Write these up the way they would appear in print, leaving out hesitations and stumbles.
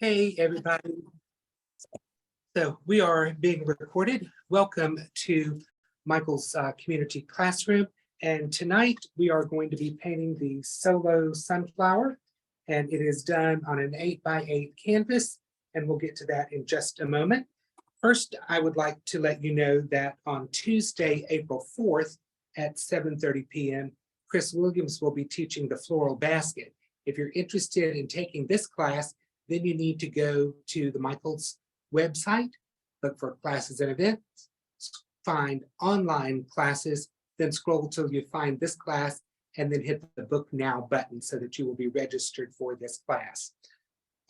Hey, everybody. So we are being recorded. Welcome to Michael's community classroom. And tonight we are going to be painting the solo sunflower. And it is done on an 8x8 canvas. And we'll get to that in just a moment. First, I would like to let you know that on Tuesday, April 4th at 7:30 p.m., Chris Williams will be teaching the floral basket. If you're interested in taking this class, then you need to go to the Michael's website, look for classes and events, find online classes, then scroll till you find this class, and then hit the Book Now button so that you will be registered for this class.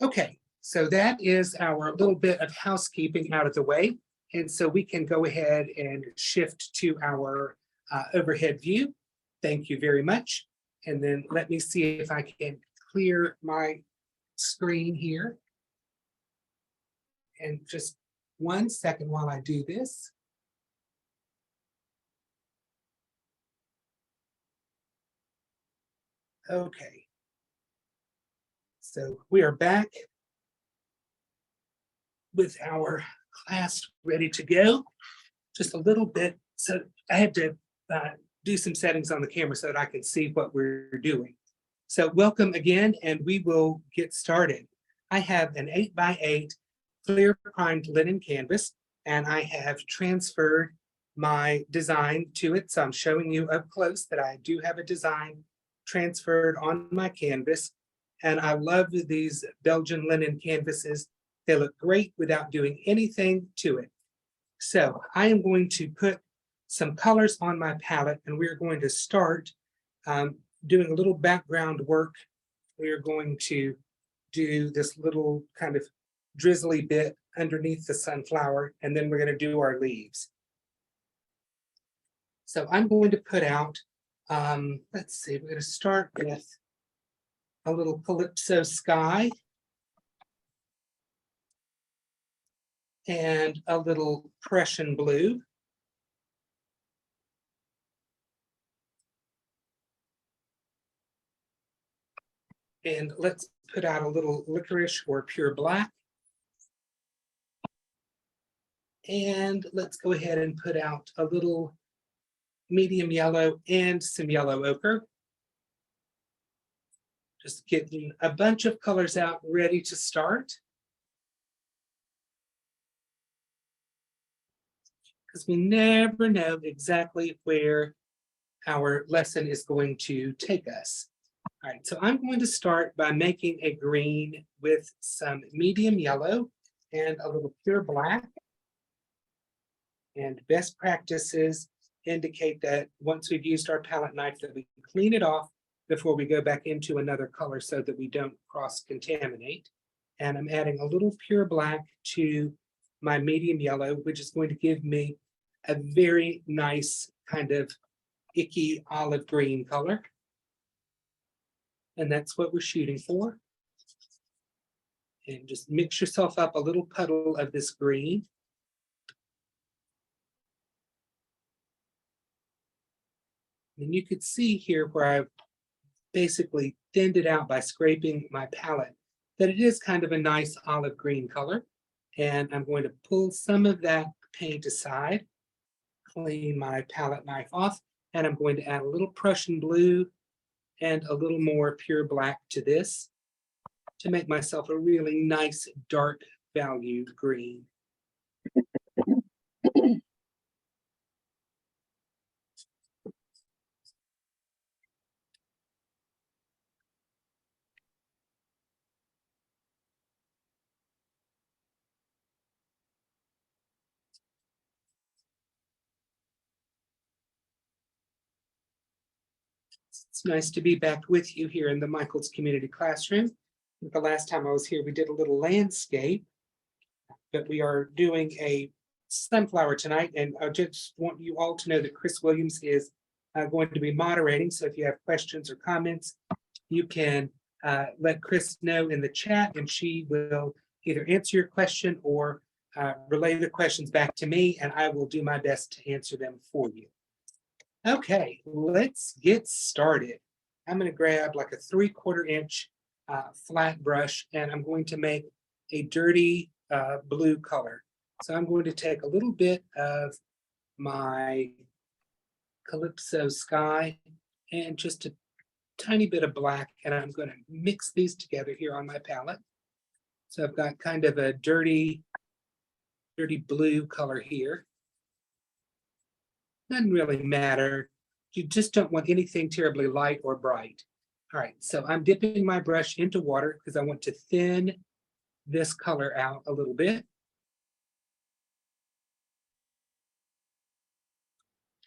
Okay, so that is our little bit of housekeeping out of the way. And so we can go ahead and shift to our overhead view. Thank you very much. And then let me see if I can clear my screen here. And just 1 second while I do this. Okay. So we are back with our class ready to go. Just a little bit. So I had to do some settings on the camera so that I can see what we're doing. So welcome again, and we will get started. I have an 8x8 clear primed linen canvas, and I have transferred my design to it. So I'm showing you up close that I do have a design transferred on my canvas. And I love these Belgian linen canvases. They look great without doing anything to it. So I am going to put some colors on my palette, and we're going to start doing a little background work. We are going to do this little kind of drizzly bit underneath the sunflower, and then we're going to do our leaves. So I'm going to put out, let's see, we're going to start with a little Calypso Sky and a little Prussian blue. And let's put out a little licorice or pure black. And let's go ahead and put out a little medium yellow and some yellow ochre. Just getting a bunch of colors out ready to start. Because we never know exactly where our lesson is going to take us. All right, so I'm going to start by making a green with some medium yellow and a little pure black. And best practices indicate that once we've used our palette knife, that we clean it off before we go back into another color so that we don't cross-contaminate. And I'm adding a little pure black to my medium yellow, which is going to give me a very nice kind of icky olive green color. And that's what we're shooting for. And just mix yourself up a little puddle of this green. And you could see here where I've basically thinned it out by scraping my palette, that it is kind of a nice olive green color. And I'm going to pull some of that paint aside, clean my palette knife off, and I'm going to add a little Prussian blue and a little more pure black to this to make myself a really nice dark valued green. It's nice to be back with you here in the Michael's Community Classroom. The last time I was here, we did a little landscape, but we are doing a sunflower tonight. And I just want you all to know that Chris Williams is going to be moderating. So if you have questions or comments, you can let Chris know in the chat, and she will either answer your question or relay the questions back to me, and I will do my best to answer them for you. Okay, let's get started. I'm going to grab like a 3/4 inch flat brush, and I'm going to make a dirty blue color. So I'm going to take a little bit of my Calypso Sky and just a tiny bit of black, and I'm going to mix these together here on my palette. So I've got kind of a dirty blue color here. Doesn't really matter. You just don't want anything terribly light or bright. All right, so I'm dipping my brush into water because I want to thin this color out a little bit.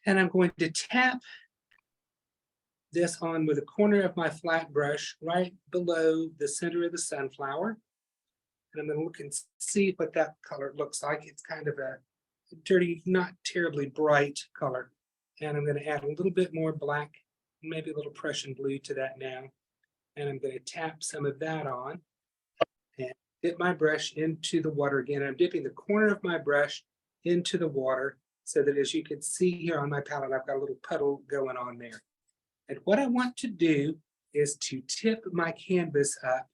And I'm going to tap this on with the corner of my flat brush right below the center of the sunflower. And I'm going to look and see what that color looks like. It's kind of a dirty, not terribly bright color. And I'm going to add a little bit more black, maybe a little Prussian blue to that now. And I'm going to tap some of that on and dip my brush into the water again. I'm dipping the corner of my brush into the water so that, as you can see here on my palette, I've got a little puddle going on there. And what I want to do is to tip my canvas up,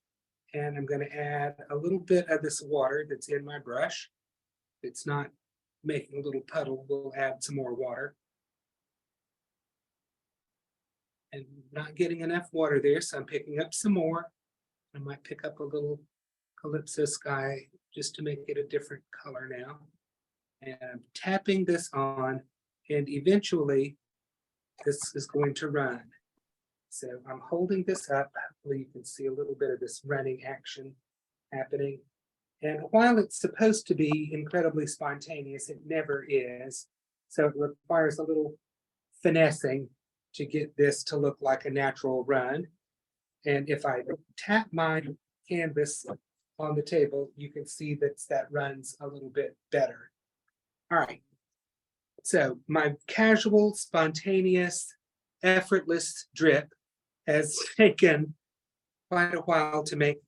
and I'm going to add a little bit of this water that's in my brush. If it's not making a little puddle, we'll add some more water. And not getting enough water there, so I'm picking up some more. I might pick up a little Calypso Sky just to make it a different color now. And I'm tapping this on, and eventually this is going to run. So I'm holding this up. Hopefully you can see a little bit of this running action happening. And while it's supposed to be incredibly spontaneous, it never is. So it requires a little finessing to get this to look like a natural run. And if I tap my canvas on the table, you can see that runs a little bit better. All right, so my casual, spontaneous, effortless drip has taken quite a while to make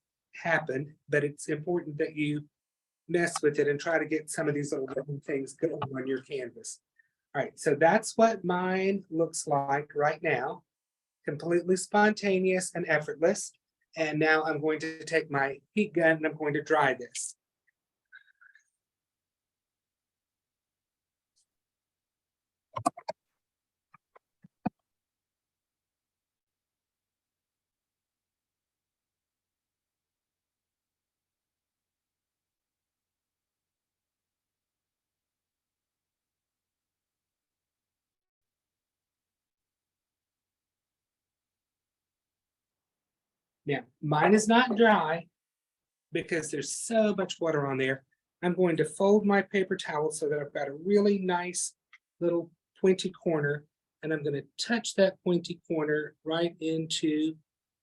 happen, but it's important that you mess with it and try to get some of these little different things going on your canvas. All right, so that's what mine looks like right now. Completely spontaneous and effortless. And now I'm going to take my heat gun and I'm going to dry this. Now, mine is not dry because there's so much water on there. I'm going to fold my paper towel so that I've got a really nice little pointy corner, and I'm going to touch that pointy corner right into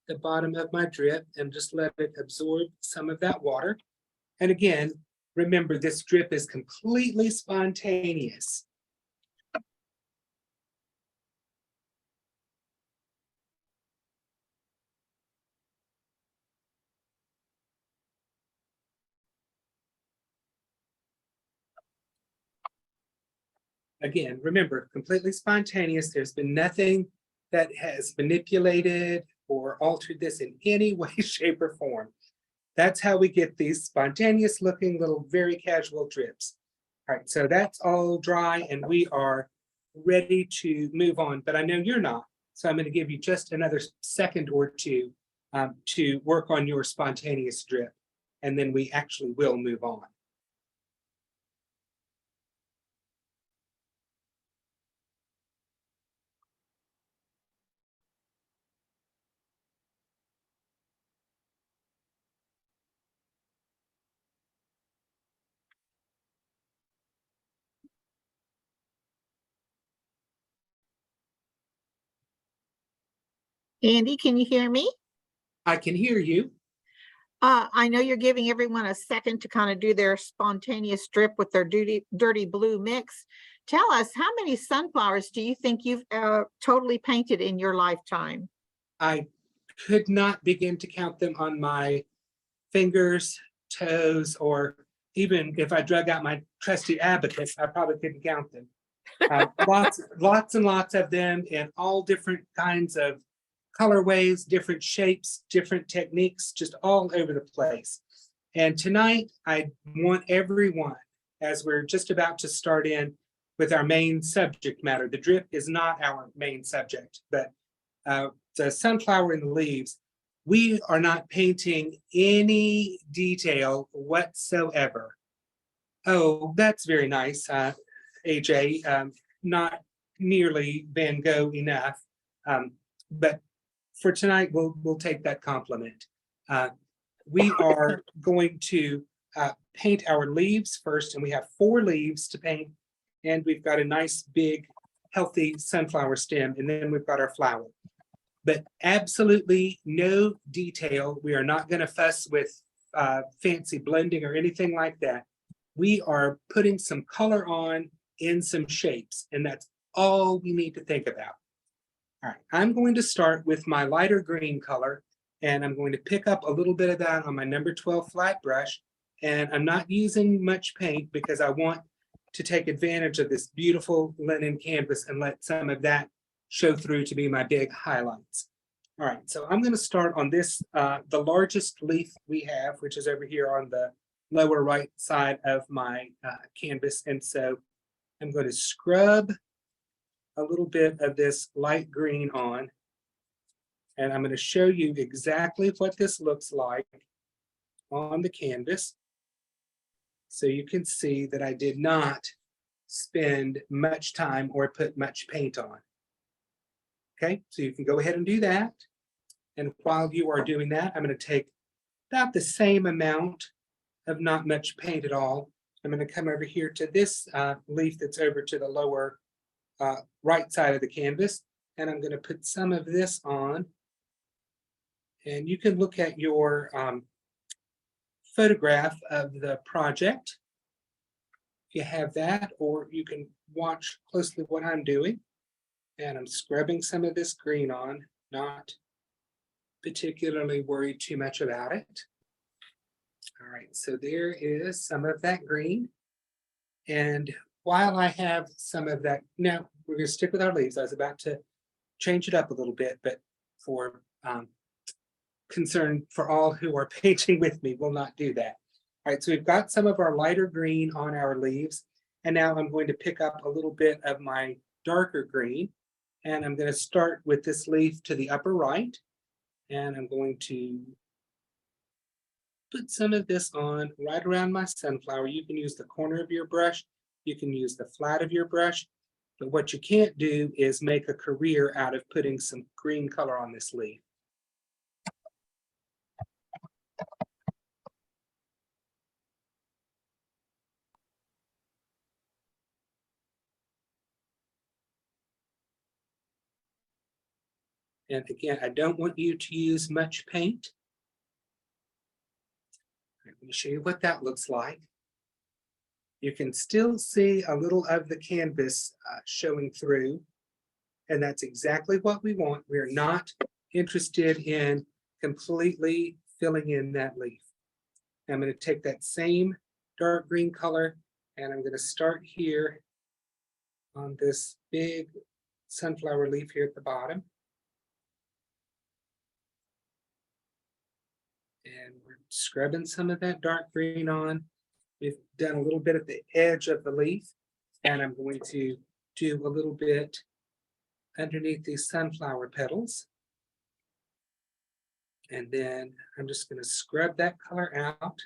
the bottom of my drip and just let it absorb some of that water. And again, remember, this drip is completely spontaneous. Again, remember, completely spontaneous. There's been nothing that has manipulated or altered this in any way, shape, or form. That's how we get these spontaneous looking little very casual drips. All right, so that's all dry and we are ready to move on, but I know you're not. So I'm going to give you just another second or two to work on your spontaneous drip, and then we actually will move on. Andy, can you hear me? I can hear you. I know you're giving everyone a second to kind of do their spontaneous drip with their dirty blue mix. Tell us, how many sunflowers do you think you've totally painted in your lifetime? I could not begin to count them on my fingers, toes, or even if I drug out my trusty abacus, I probably couldn't count them. Lots and lots of them in all different kinds of colorways, different shapes, different techniques, just all over the place. And tonight, I want everyone, as we're just about to start in with our main subject matter, the drip is not our main subject, but the sunflower and the leaves, we are not painting any detail whatsoever. Oh, that's very nice, AJ. Not nearly Van Gogh enough, but for tonight, we'll take that compliment. We are going to paint our leaves first, and we have 4 leaves to paint, and we've got a nice big healthy sunflower stem, and then we've got our flower. But absolutely no detail. We are not going to fuss with fancy blending or anything like that. We are putting some color on in some shapes, and that's all we need to think about. All right, I'm going to start with my lighter green color, and I'm going to pick up a little bit of that on my number 12 flat brush. And I'm not using much paint because I want to take advantage of this beautiful linen canvas and let some of that show through to be my big highlights. All right, so I'm going to start on this, the largest leaf we have, which is over here on the lower right side of my canvas. And so I'm going to scrub a little bit of this light green on, and I'm going to show you exactly what this looks like on the canvas. So you can see that I did not spend much time or put much paint on. Okay, so you can go ahead and do that. And while you are doing that, I'm going to take about the same amount of not much paint at all. I'm going to come over here to this leaf that's over to the lower right side of the canvas, and I'm going to put some of this on. And you can look at your photograph of the project if you have that, or you can watch closely what I'm doing. And I'm scrubbing some of this green on, not particularly worried too much about it. All right, so there is some of that green. And while I have some of that, now we're going to stick with our leaves. I was about to change it up a little bit, but for concern for all who are painting with me, we'll not do that. All right, so we've got some of our lighter green on our leaves. And now I'm going to pick up a little bit of my darker green. And I'm going to start with this leaf to the upper right. And I'm going to put some of this on right around my sunflower. You can use the corner of your brush. You can use the flat of your brush. But what you can't do is make a career out of putting some green color on this leaf. And again, I don't want you to use much paint. I'm going to show you what that looks like. You can still see a little of the canvas showing through, and that's exactly what we want. We're not interested in completely filling in that leaf. I'm going to take that same dark green color, and I'm going to start here on this big sunflower leaf here at the bottom. And we're scrubbing some of that dark green on. We've done a little bit at the edge of the leaf, and I'm going to do a little bit underneath these sunflower petals. And then I'm just going to scrub that color out,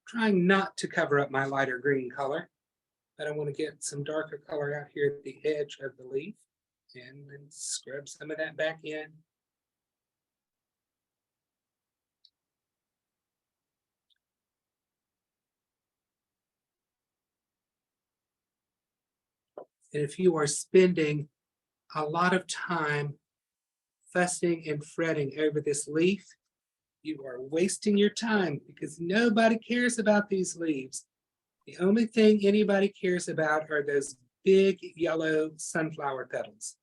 trying not to cover up my lighter green color, but I want to get some darker color out here at the edge of the leaf, and then scrub some of that back in. And if you are spending a lot of time fussing and fretting over this leaf, you are wasting your time because nobody cares about these leaves. The only thing anybody cares about are those big yellow sunflower petals.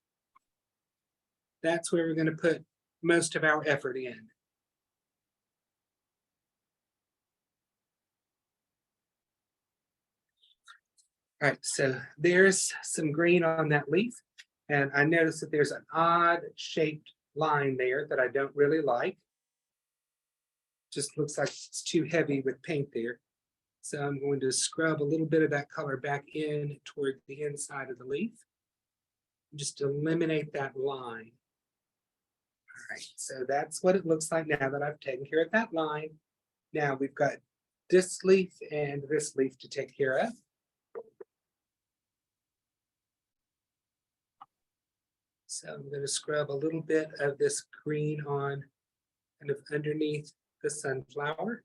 That's where we're going to put most of our effort in. All right, so there's some green on that leaf, and I notice that there's an odd shaped line there that I don't really like. just looks like it's too heavy with paint there. So I'm going to scrub a little bit of that color back in toward the inside of the leaf. Just eliminate that line. All right, so that's what it looks like now that I've taken care of that line. Now we've got this leaf and this leaf to take care of. So I'm going to scrub a little bit of this green on kind of underneath the sunflower.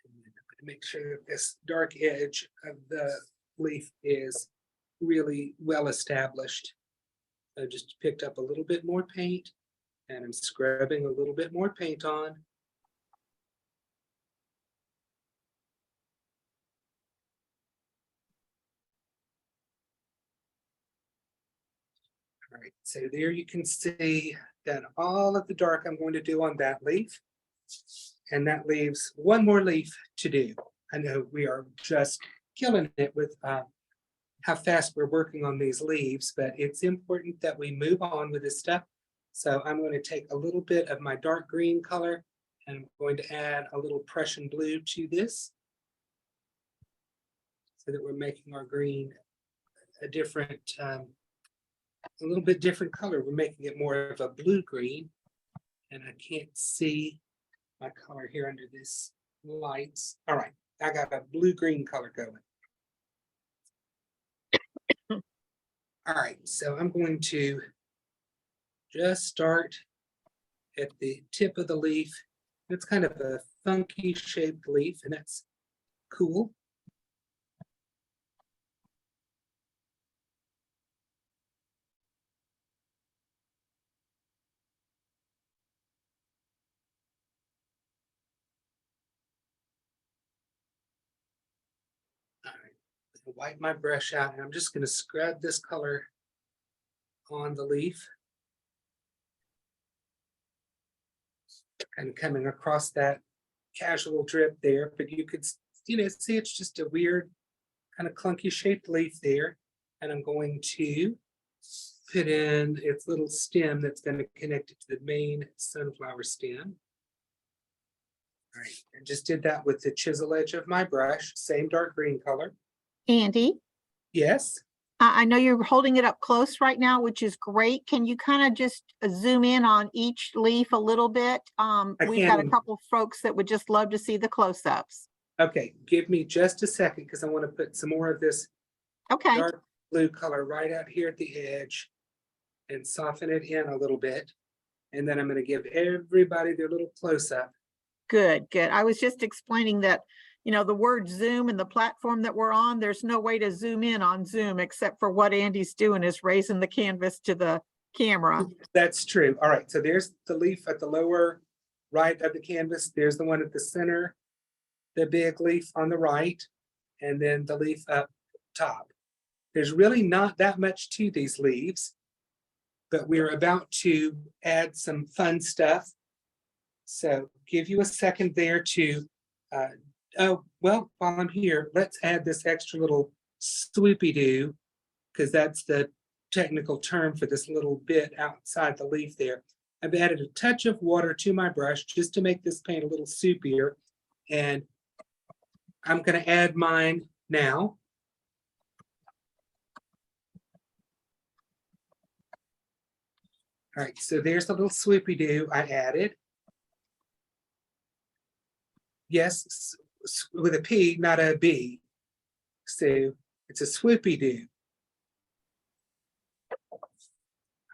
And then I'm going to make sure that this dark edge of the leaf is really well established. I just picked up a little bit more paint and I'm scrubbing a little bit more paint on. All right, so there you can see that all of the dark I'm going to do on that leaf. And that leaves one more leaf to do. I know we are just killing it with how fast we're working on these leaves, but it's important that we move on with this stuff. So I'm going to take a little bit of my dark green color and I'm going to add a little Prussian blue to this so that we're making our green a different, a little bit different color. We're making it more of a blue green, and I can't see my color here under this lights. All right, I got a blue green color going. All right, so I'm going to just start at the tip of the leaf. It's kind of a funky shaped leaf, and that's cool. All right, wipe my brush out, and I'm just going to scrub this color on the leaf. And coming across that casual drip there, but you could, see it's just a weird kind of clunky shaped leaf there. And I'm going to put in its little stem that's going to connect it to the main sunflower stem. All right, I just did that with the chisel edge of my brush, same dark green color. Andy, Yes. I know you're holding it up close right now, which is great. Can you kind of just zoom in on each leaf a little bit? We've got a can. couple folks that would just love to see the close-ups. Okay, give me just a second because I want to put some more of this Okay, dark blue color right out here at the edge and soften it in a little bit. And then I'm going to give everybody their little close-up. good. I was just explaining that, the word Zoom and the platform that we're on, there's no way to zoom in on Zoom except for what Andy's doing is raising the canvas to the camera. That's true. All right, so there's the leaf at the lower right of the canvas. There's the one at the center, the big leaf on the right, and then the leaf up top. There's really not that much to these leaves, but we're about to add some fun stuff. So give you a second there to, oh, well, while I'm here, let's add this extra little swoopy-doo, because that's the technical term for this little bit outside the leaf there. I've added a touch of water to my brush just to make this paint a little soupier. And I'm going to add mine now. All right, so there's the little swoopy-doo I added. Yes, with a P, not a B. So it's a swoopy-doo.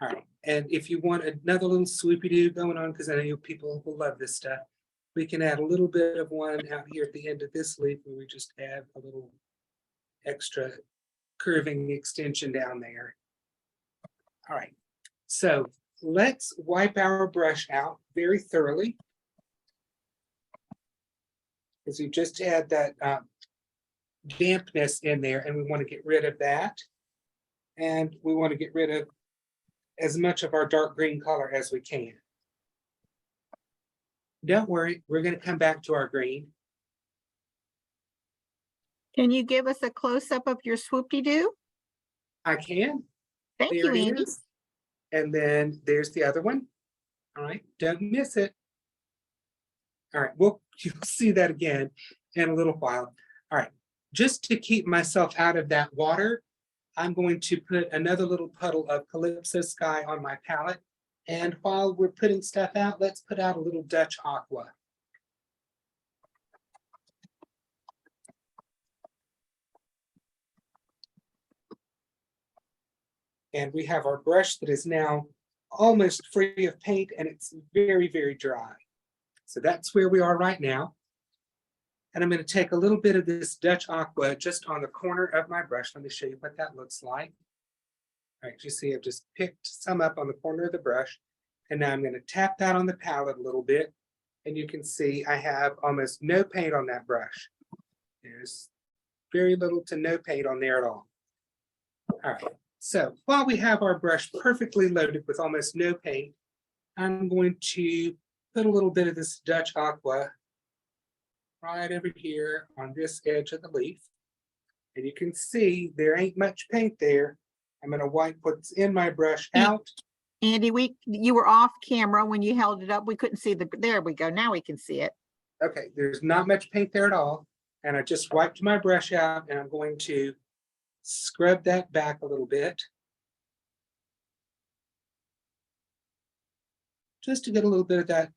All right, and if you want another little swoopy-doo going on, because I know people will love this stuff, we can add a little bit of one out here at the end of this leaf where we just add a little extra curving extension down there. All right, so let's wipe our brush out very thoroughly, because we just had that dampness in there and we want to get rid of that. And we want to get rid of as much of our dark green color as we can. Don't worry, we're going to come back to our green. Can you give us a close-up of your swoopy-doo? I can. Thank There you, it Andy. is. And then there's the other one. All right, don't miss it. All right, well, you'll see that again in a little while. All right, just to keep myself out of that water, I'm going to put another little puddle of Calypso Sky on my palette. And while we're putting stuff out, let's put out a little Dutch Aqua. And we have our brush that is now almost free of paint, and it's very, very dry. So that's where we are right now. And I'm going to take a little bit of this Dutch Aqua just on the corner of my brush. Let me show you what that looks like. All right, you see I've just picked some up on the corner of the brush. And now I'm going to tap that on the palette a little bit. And you can see I have almost no paint on that brush. There's very little to no paint on there at all. All right, so while we have our brush perfectly loaded with almost no paint, I'm going to put a little bit of this Dutch Aqua right over here on this edge of the leaf. And you can see there ain't much paint there. I'm going to wipe what's in my brush out. Andy, you were off camera when you held it up. We couldn't see there we go. Now we can see it. Okay, there's not much paint there at all. And I just wiped my brush out, and I'm going to scrub that back a little bit. Just to get a little bit of that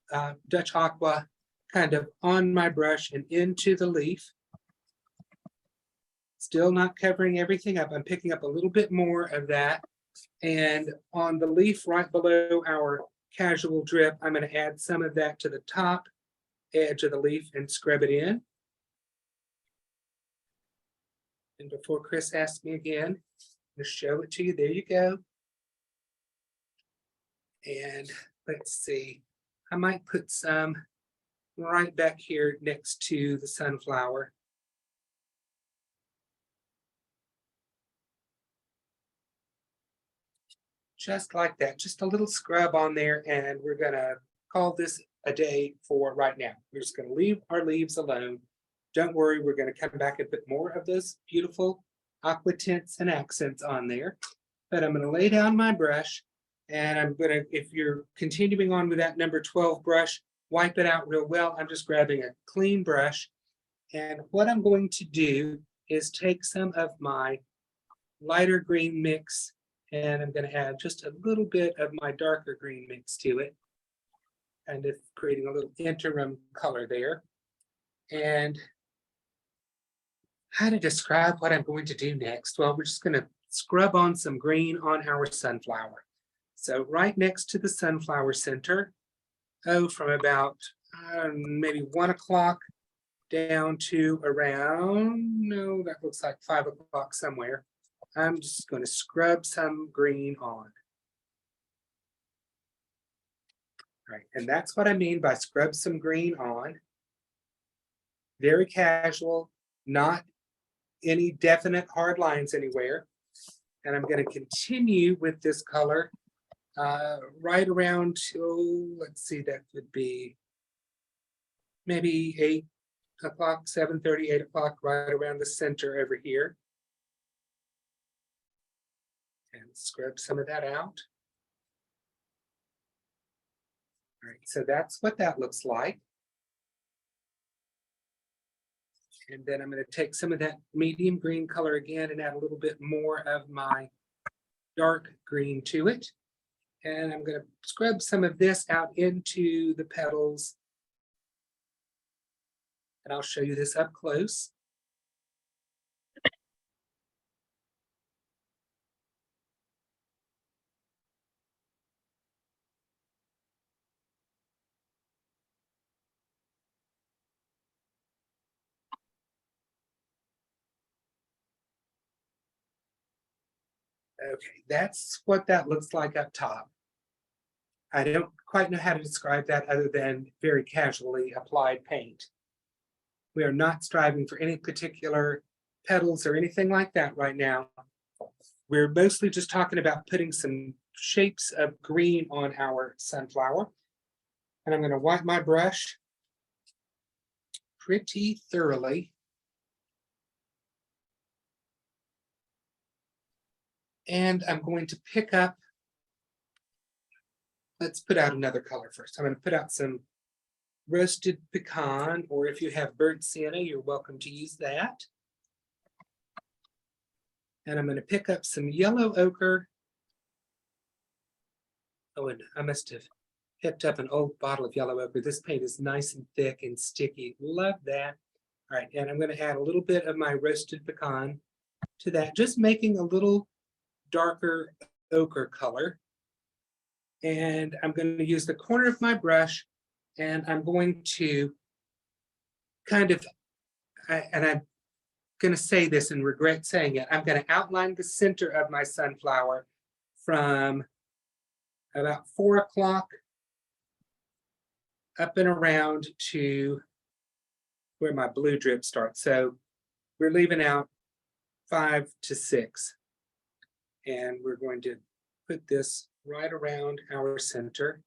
Dutch Aqua kind of on my brush and into the leaf. Still not covering everything up. I'm picking up a little bit more of that. And on the leaf right below our casual drip, I'm going to add some of that to the top edge of the leaf and scrub it in. And before Chris asks me again, to show it to you, there you go. And let's see, I might put some right back here next to the sunflower. Just like that, just a little scrub on there, and we're gonna call this a day for right now. We're just gonna leave our leaves alone. Don't worry, we're gonna come back and put more of those beautiful aqua tints and accents on there. But I'm gonna lay down my brush, and I'm gonna, if you're continuing on with that number 12 brush, wipe it out real well. I'm just grabbing a clean brush. And what I'm going to do is take some of my lighter green mix, and I'm going to add just a little bit of my darker green mix to it, and it's creating a little interim color there. And how to describe what I'm going to do next? Well, we're just going to scrub on some green on our sunflower. So right next to the sunflower center, from about maybe 1 o'clock down to around, no, that looks like 5 o'clock somewhere. I'm just going to scrub some green on. All right, and that's what I mean by scrub some green on. Very casual, not any definite hard lines anywhere. And I'm going to continue with this color right around to, let's see, that would be maybe 8 o'clock, 7:30, 8 o'clock, right around the center over here. And scrub some of that out. All right, so that's what that looks like. And then I'm going to take some of that medium green color again and add a little bit more of my dark green to it. And I'm going to scrub some of this out into the petals. And I'll show you this up close. Okay, that's what that looks like up top. I don't quite know how to describe that other than very casually applied paint. We are not striving for any particular petals or anything like that right now. We're mostly just talking about putting some shapes of green on our sunflower. And I'm going to wipe my brush pretty thoroughly. And I'm going to pick up let's put out another color first. I'm going to put out some roasted pecan, or if you have burnt sienna, you're welcome to use that. And I'm going to pick up some yellow ochre. Oh, and I must have picked up an old bottle of yellow ochre. This paint is nice and thick and sticky. Love that. All right, and I'm going to add a little bit of my roasted pecan to that, just making a little darker ochre color. And I'm going to use the corner of my brush, and I'm going to kind of, and I'm going to say this and regret saying it, I'm going to outline the center of my sunflower from about 4 o'clock up and around to where my blue drip starts. So we're leaving out 5 to 6. And we're going to put this right around our center.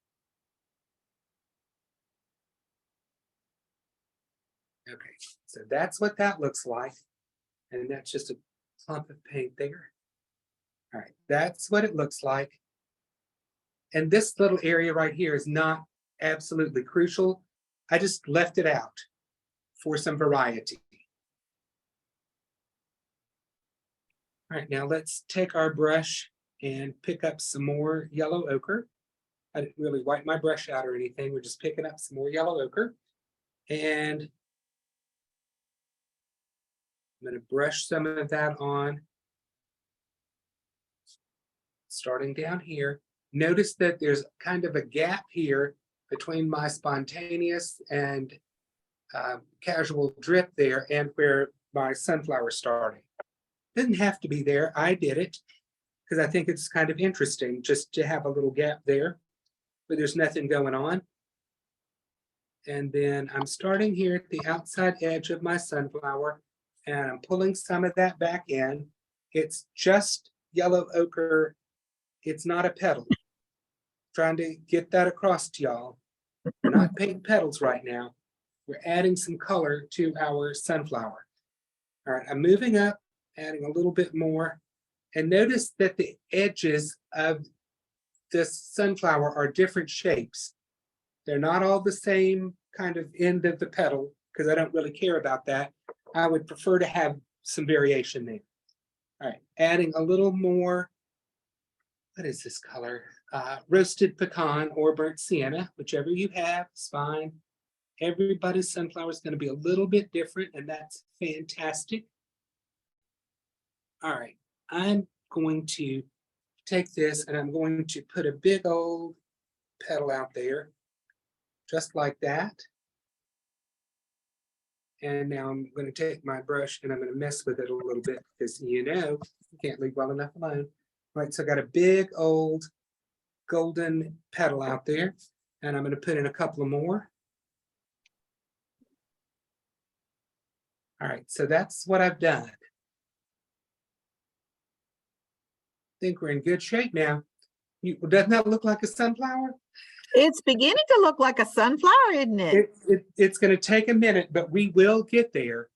Okay, so that's what that looks like. And that's just a clump of paint there. All right, that's what it looks like. And this little area right here is not absolutely crucial. I just left it out for some variety. All right, now let's take our brush and pick up some more yellow ochre. I didn't really wipe my brush out or anything. We're just picking up some more yellow ochre. And I'm going to brush some of that on, starting down here. Notice that there's kind of a gap here between my spontaneous and casual drip there and where my sunflower started. Didn't have to be there. I did it because I think it's kind of interesting just to have a little gap there, but there's nothing going on. And then I'm starting here at the outside edge of my sunflower, and I'm pulling some of that back in. It's just yellow ochre. It's not a petal. Trying to get that across to y'all. We're not painting petals right now. We're adding some color to our sunflower. All right, I'm moving up, adding a little bit more. And notice that the edges of this sunflower are different shapes. They're not all the same kind of end of the petal, because I don't really care about that. I would prefer to have some variation there. All right, adding a little more, what is this color? Roasted pecan or burnt sienna, whichever you have, is fine. Everybody's sunflower is going to be a little bit different, and that's fantastic. All right, I'm going to take this and I'm going to put a big old petal out there, just like that. And now I'm going to take my brush and I'm going to mess with it a little bit because you can't leave well enough alone. All right, so I got a big old golden petal out there, and I'm going to put in a couple of more. All right, so that's what I've done. I think we're in good shape now. Doesn't that look like a sunflower? It's beginning to look like a sunflower, isn't it? It's going to take a minute, but we will get there.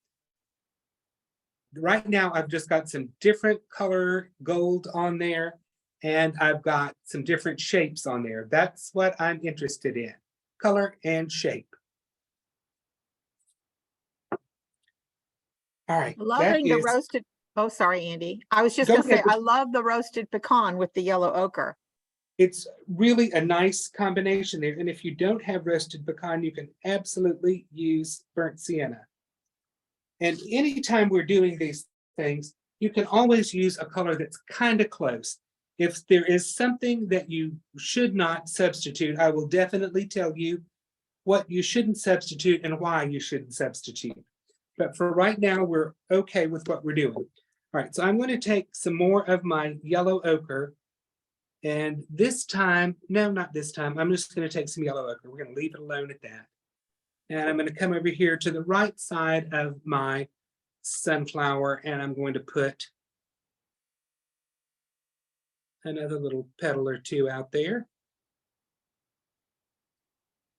Right now, I've just got some different color gold on there, and I've got some different shapes on there. That's what I'm interested in, color and shape. All right. Loving the roasted, oh, sorry, Andy. I was just going to say, I love the roasted pecan with the yellow ochre. It's really a nice combination there. And if you don't have roasted pecan, you can absolutely use burnt sienna. And anytime we're doing these things, you can always use a color that's kind of close. If there is something that you should not substitute, I will definitely tell you what you shouldn't substitute and why you shouldn't substitute. But for right now, we're okay with what we're doing. All right, so I'm going to take some more of my yellow ochre. And this time, no, not this time, I'm just going to take some yellow ochre. We're going to leave it alone at that. And I'm going to come over here to the right side of my sunflower, and I'm going to put another little petal or two out there.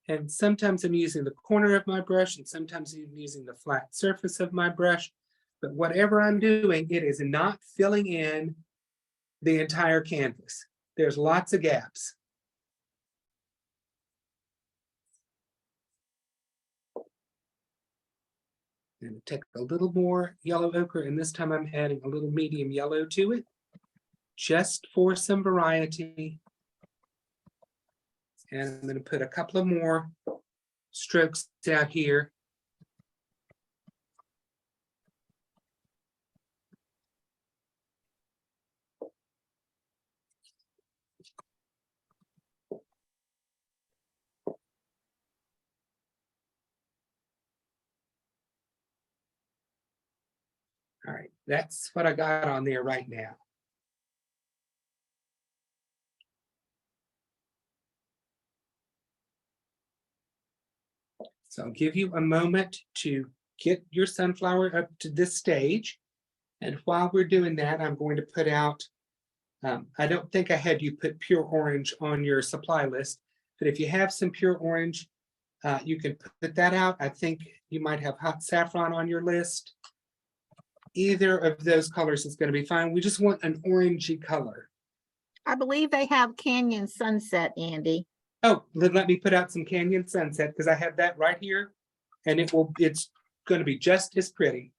And sometimes I'm using the corner of my brush, and sometimes I'm using the flat surface of my brush. But whatever I'm doing, it is not filling in the entire canvas. There's lots of gaps. And take a little more yellow ochre, and this time I'm adding a little medium yellow to it, just for some variety. And I'm going to put a couple of more strokes out here. All right, that's what I got on there right now. So I'll give you a moment to get your sunflower up to this stage. And while we're doing that, I'm going to put out, I don't think I had you put pure orange on your supply list, but if you have some pure orange, you can put that out. I think you might have hot saffron on your list. Either of those colors is going to be fine. We just want an orangey color. I believe they have Canyon Sunset, Andy. Oh, let me put out some Canyon Sunset because I have that right here, and it's going to be just as pretty.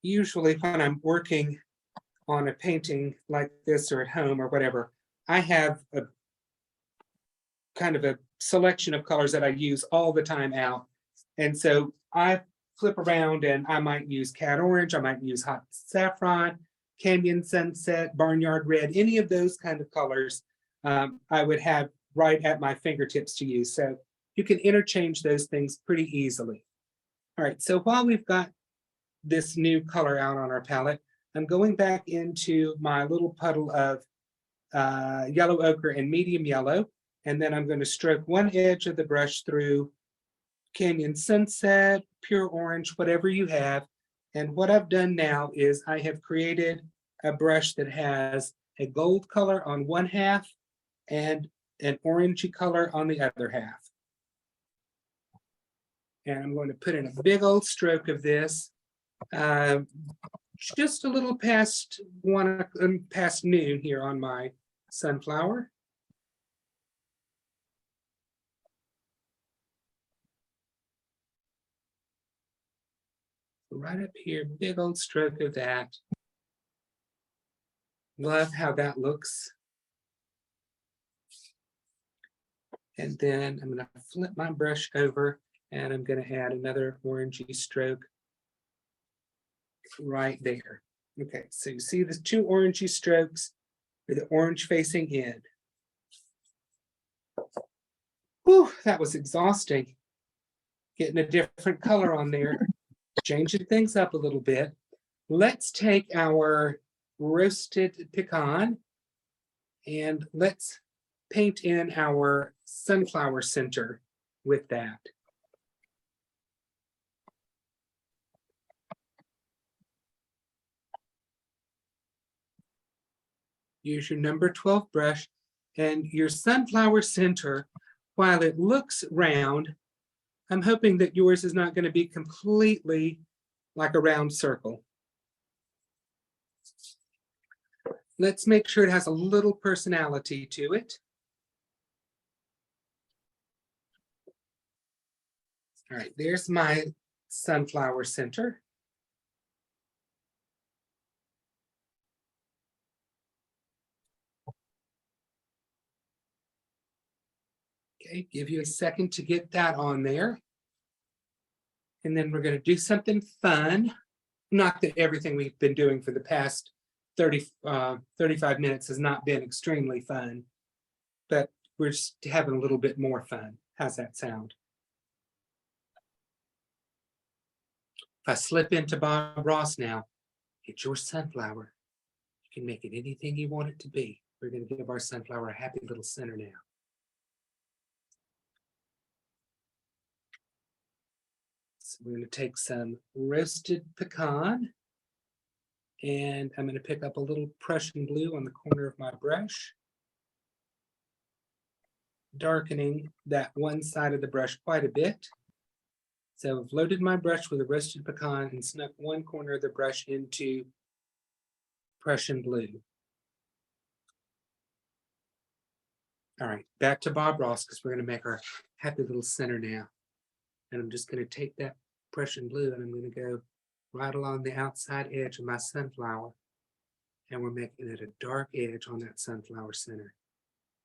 Usually when I'm working on a painting like this or at home or whatever, I have a kind of a selection of colors that I use all the time out. And so I flip around and I might use cat orange, I might use hot saffron, Canyon Sunset, barnyard red, any of those kind of colors I would have right at my fingertips to use. So you can interchange those things pretty easily. All right, so while we've got this new color out on our palette, I'm going back into my little puddle of yellow ochre and medium yellow, and then I'm going to stroke one edge of the brush through Canyon Sunset, pure orange, whatever you have. And what I've done now is I have created a brush that has a gold color on one half and an orangey color on the other half. And I'm going to put in a big old stroke of this, just a little past noon here on my sunflower. Right up here, big old stroke of that. Love how that looks. And then I'm going to flip my brush over and I'm going to add another orangey stroke right there. Okay, so you see the two orangey strokes with the orange facing in. Whew, that was exhausting. Getting a different color on there, changing things up a little bit. Let's take our roasted pecan and let's paint in our sunflower center with that. Use your number 12 brush, and your sunflower center, while it looks round, I'm hoping that yours is not going to be completely like a round circle. Let's make sure it has a little personality to it. All right, there's my sunflower center. Okay, give you a second to get that on there. And then we're going to do something fun. Not that everything we've been doing for the past 35 minutes has not been extremely fun, but we're just having a little bit more fun. How's that sound? If I slip into Bob Ross now, it's your sunflower. You can make it anything you want it to be. We're going to give our sunflower a happy little center now. So we're going to take some roasted pecan, and I'm going to pick up a little Prussian blue on the corner of my brush, darkening that one side of the brush quite a bit. So I've loaded my brush with a roasted pecan and snuck one corner of the brush into Prussian blue. All right, back to Bob Ross because we're going to make our happy little center now. And I'm just going to take that Prussian blue and I'm going to go right along the outside edge of my sunflower. And we're making it a dark edge on that sunflower center.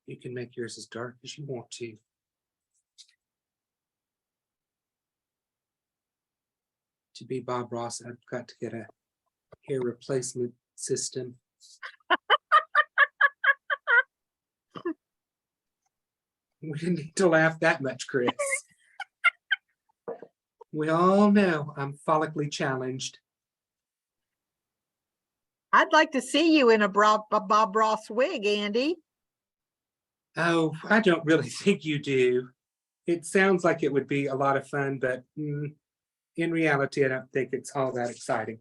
You can make yours as dark as you want to. To be Bob Ross, I've got to get a hair replacement system. We didn't need to laugh that much, Chris. We all know I'm follically challenged. I'd like to see you in a Bob Ross wig, Andy. Oh, I don't really think you do. It sounds like it would be a lot of fun, but in reality, I don't think it's all that exciting.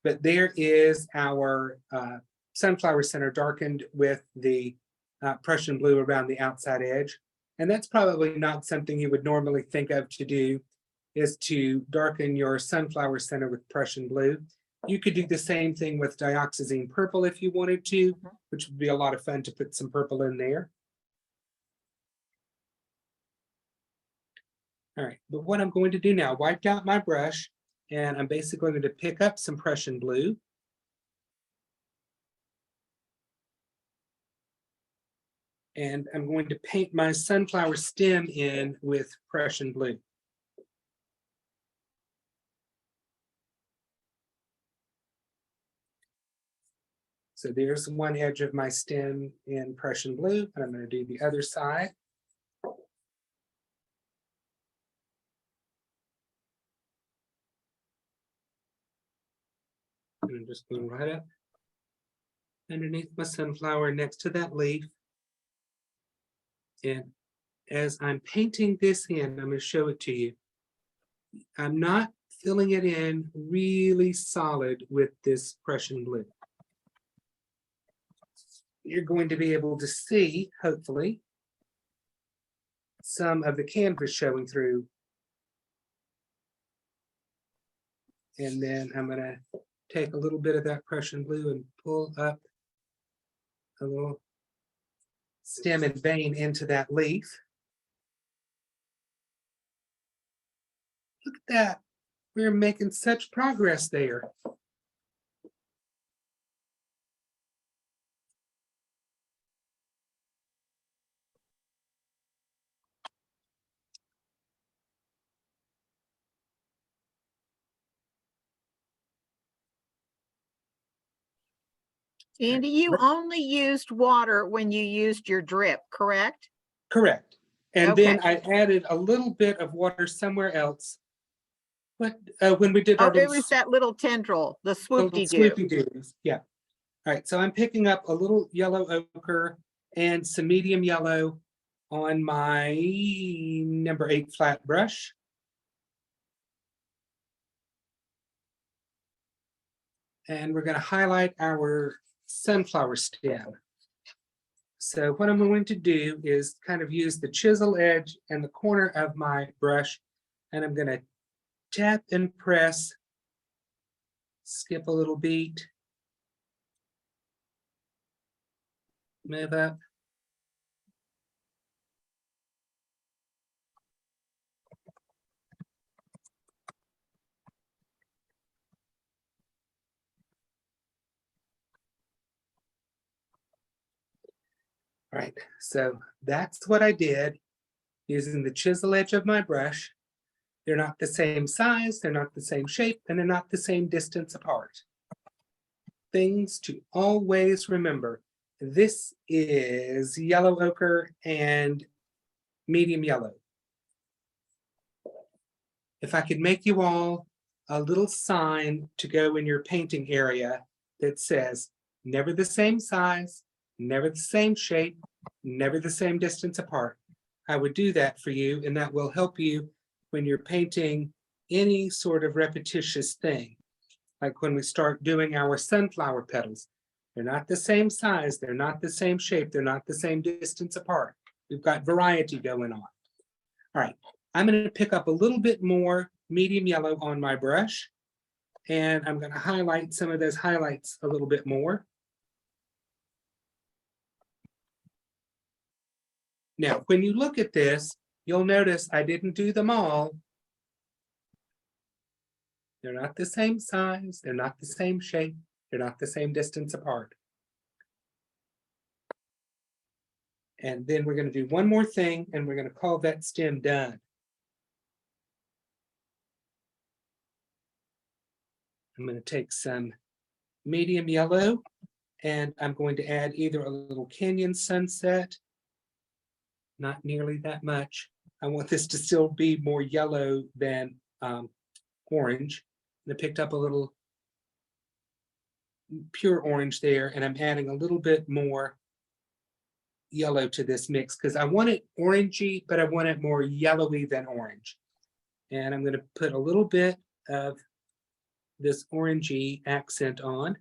But there is our sunflower center darkened with the Prussian blue around the outside edge. And that's probably not something you would normally think of to do, is to darken your sunflower center with Prussian blue. You could do the same thing with dioxazine purple if you wanted to, which would be a lot of fun to put some purple in there. All right, but what I'm going to do now, I wiped out my brush, and I'm basically going to pick up some Prussian blue. And I'm going to paint my sunflower stem in with Prussian blue. So there's one edge of my stem in Prussian blue, and I'm going to do the other side. And I'm just going right up underneath my sunflower next to that leaf. And as I'm painting this in, I'm going to show it to you. I'm not filling it in really solid with this Prussian blue. You're going to be able to see, hopefully, some of the canvas showing through. And then I'm going to take a little bit of that Prussian blue and pull up a little stem and vein into that leaf. Look at that. We're making such progress there. Andy, you only used water when you used your drip, correct? Correct. And Okay. then I added a little bit of water somewhere else. But when we did Oh, our it was that little tendril, the swoopty-doo. swoopy-doos. Yeah. All right. So I'm picking up a little yellow ochre and some medium yellow on my number 8 flat brush. And we're going to highlight our sunflower stem. So what I'm going to do is kind of use the chisel edge and the corner of my brush, and I'm going to tap and press, skip a little beat, move up. All right, so that's what I did using the chisel edge of my brush. They're not the same size, they're not the same shape, and they're not the same distance apart. Things to always remember. This is yellow ochre and medium yellow. If I could make you all a little sign to go in your painting area that says, never the same size, never the same shape, never the same distance apart, I would do that for you, and that will help you when you're painting any sort of repetitious thing. Like when we start doing our sunflower petals, they're not the same size, they're not the same shape, they're not the same distance apart. We've got variety going on. All right, I'm going to pick up a little bit more medium yellow on my brush, and I'm going to highlight some of those highlights a little bit more. Now, when you look at this, you'll notice I didn't do them all. They're not the same size, they're not the same shape, they're not the same distance apart. And then we're going to do one more thing, and we're going to call that stem done. I'm going to take some medium yellow, and I'm going to add either a little canyon sunset, not nearly that much. I want this to still be more yellow than orange. And I picked up a little pure orange there, and I'm adding a little bit more yellow to this mix because I want it orangey, but I want it more yellowy than orange. And I'm going to put a little bit of this orangey accent on.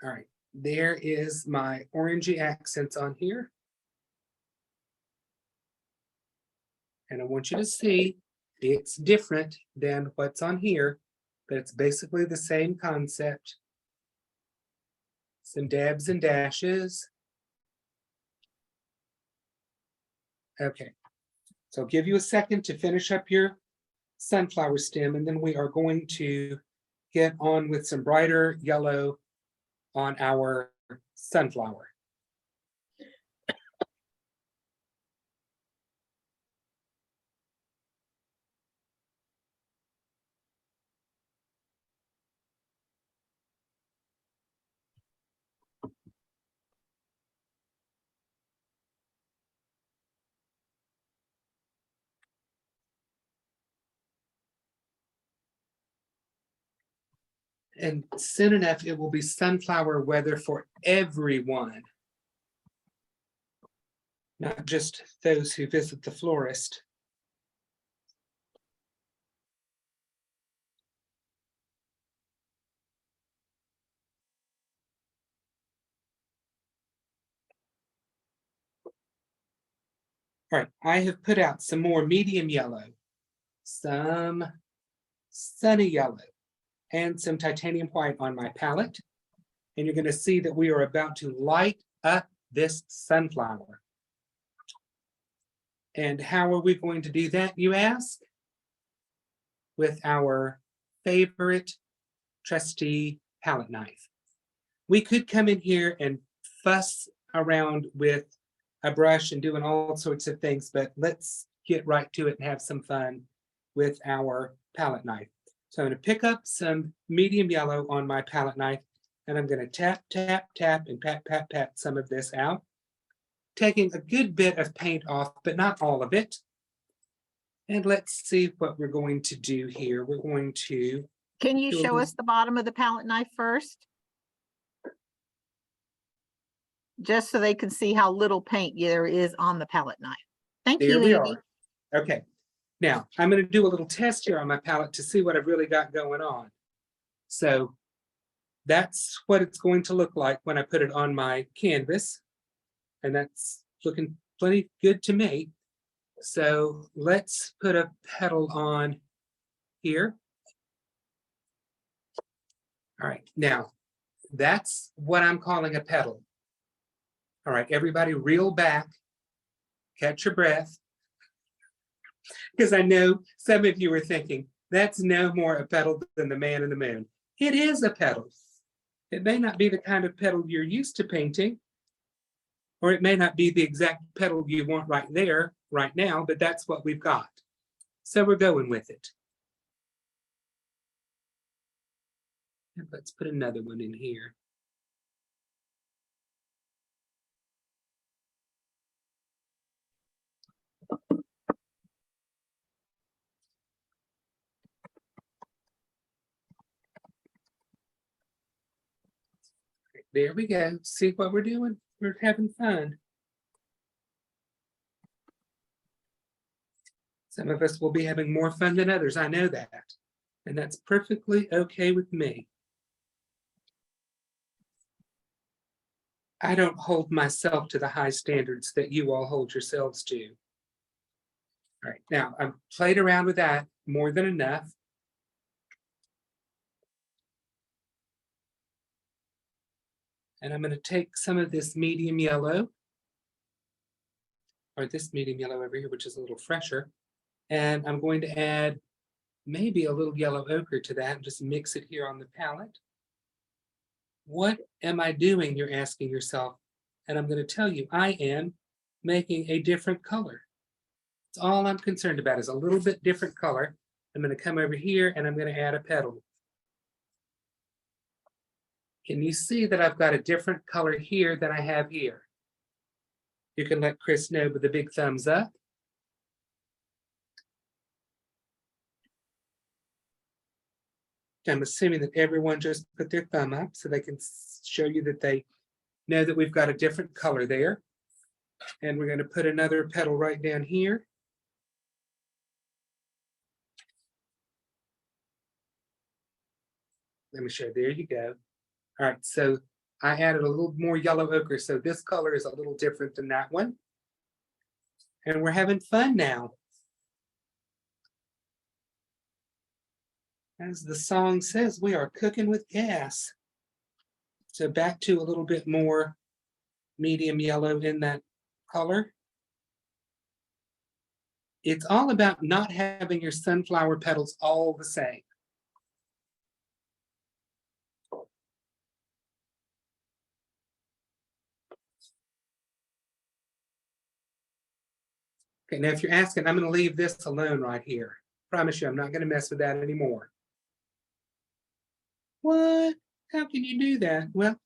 All right, there is my orangey accents on here. And I want you to see it's different than what's on here, but it's basically the same concept. Some dabs and dashes. Okay, so I'll give you a second to finish up your sunflower stem, and then we are going to get on with some brighter yellow on our sunflower. And soon enough, it will be sunflower weather for everyone, not just those who visit the florist. All right, I have put out some more medium yellow, some sunny yellow, and some titanium white on my palette. And you're going to see that we are about to light up this sunflower. And how are we going to do that, you ask? With our favorite trusty palette knife. We could come in here and fuss around with a brush and doing all sorts of things, but let's get right to it and have some fun with our palette knife. So I'm going to pick up some medium yellow on my palette knife, and I'm going to tap, tap, tap, and pat, pat, pat some of this out, taking a good bit of paint off, but not all of it. And let's see what we're going to do here. We're going to... Can you show us the bottom of the palette knife first? Just so they can see how little paint there is on the palette knife. Thank you, There we Evie. are. Okay. Now, I'm going to do a little test here on my palette to see what I've really got going on. So that's what it's going to look like when I put it on my canvas. And that's looking plenty good to me. So let's put a petal on here. All right, now that's what I'm calling a petal. All right, everybody reel back, catch your breath. Because I know some of you are thinking, that's no more a petal than the man in the moon. It is a petal. It may not be the kind of petal you're used to painting, or it may not be the exact petal you want right there, right now, but that's what we've got. So we're going with it. And let's put another one in here. There we go. See what we're doing? We're having fun. Some of us will be having more fun than others. I know that. And that's perfectly okay with me. I don't hold myself to the high standards that you all hold yourselves to. All right, now I've played around with that more than enough. And I'm going to take some of this medium yellow, or this medium yellow over here, which is a little fresher. And I'm going to add maybe a little yellow ochre to that and just mix it here on the palette. What am I doing, you're asking yourself? And I'm going to tell you, I am making a different color. That's all I'm concerned about, is a little bit different color. I'm going to come over here and I'm going to add a petal. Can you see that I've got a different color here than I have here? You can let Chris know with a big thumbs up. I'm assuming that everyone just put their thumb up so they can show you that they know that we've got a different color there. And we're going to put another petal right down here. Let me show, there you go. All right, so I added a little more yellow ochre, so this color is a little different than that one. And we're having fun now. As the song says, we are cooking with gas. So back to a little bit more medium yellow in that color. It's all about not having your sunflower petals all the same. Okay, now if you're asking, I'm going to leave this alone right here. Promise you, I'm not going to mess with that anymore. What? How can you do that? Well,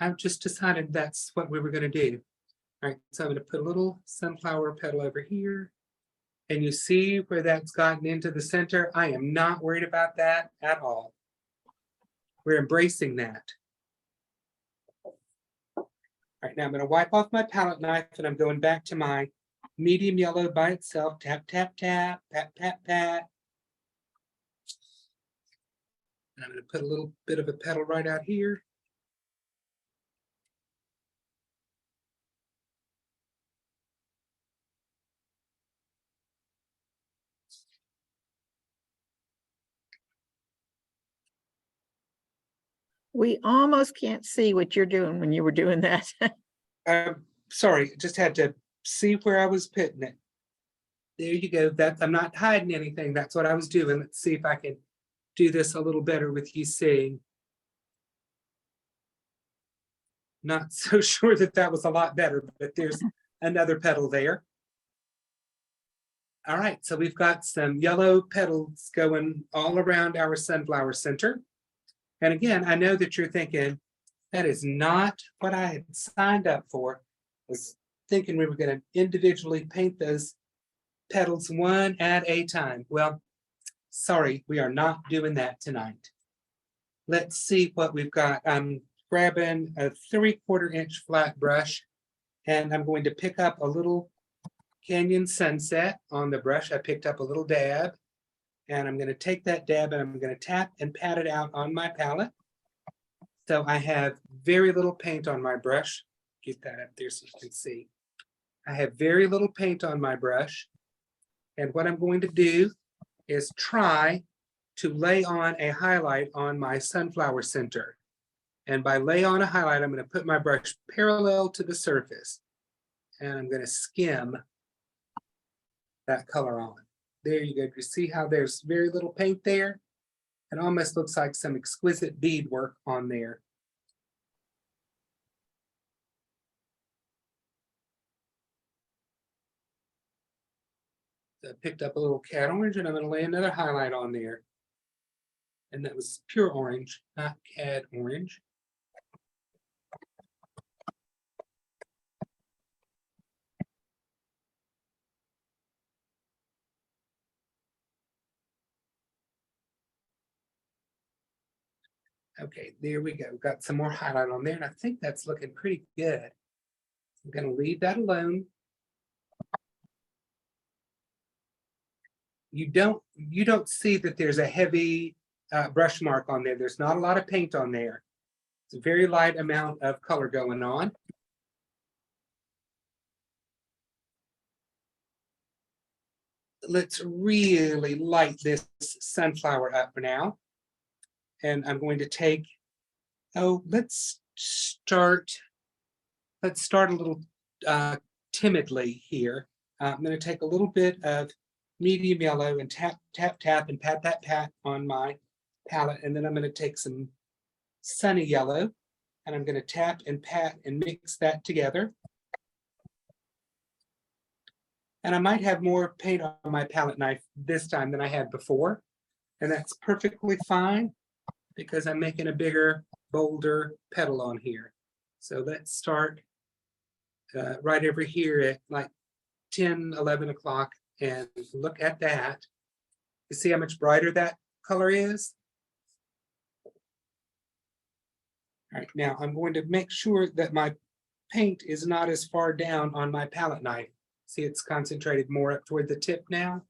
I've just decided that's what we were going to do. All right, so I'm going to put a little sunflower petal over here. And you see where that's gotten into the center? I am not worried about that at all. We're embracing that. All right, now I'm going to wipe off my palette knife and I'm going back to my medium yellow by itself. Tap, tap, tap, pat, pat, pat. And I'm going to put a little bit of a petal right out here. We almost can't see what you're doing when you were doing that. Sorry, just had to see where I was putting it. There you go. I'm not hiding anything. That's what I was doing. Let's see if I can do this a little better with you seeing. Not so sure that that was a lot better, but there's another petal there. All right, so we've got some yellow petals going all around our sunflower center. And again, I know that you're thinking, that is not what I had signed up for. I was thinking we were going to individually paint those petals one at a time. Well, sorry, we are not doing that tonight. Let's see what we've got. I'm grabbing a 3/4 inch flat brush and I'm going to pick up a little Canyon Sunset on the brush. I picked up a little dab and I'm going to take that dab and I'm going to tap and pat it out on my palette. So I have very little paint on my brush. Get that up there so you can see. I have very little paint on my brush. And what I'm going to do is try to lay on a highlight on my sunflower center. And by lay on a highlight, I'm going to put my brush parallel to the surface. And I'm going to skim that color on. There you go. You see how there's very little paint there? It almost looks like some exquisite beadwork on there. So I picked up a little cat orange and I'm going to lay another highlight on there. And that was pure orange, not cad orange. Okay, there we go. We've got some more highlight on there, and I think that's looking pretty good. I'm going to leave that alone. You don't see that there's a heavy brush mark on there. There's not a lot of paint on there. It's a very light amount of color going on. Let's really light this sunflower up now. And I'm going to take Oh, let's start a little timidly here. I'm going to take a little bit of medium yellow and tap, tap, tap, and pat, pat, pat on my palette. And then I'm going to take some sunny yellow and I'm going to tap and pat and mix that together. And I might have more paint on my palette knife this time than I had before. And that's perfectly fine because I'm making a bigger, bolder petal on here. So let's start right over here at like 10, 11 o'clock and look at that. You see how much brighter that color is? All right, now I'm going to make sure that my paint is not as far down on my palette knife. See, it's concentrated more up toward the tip now.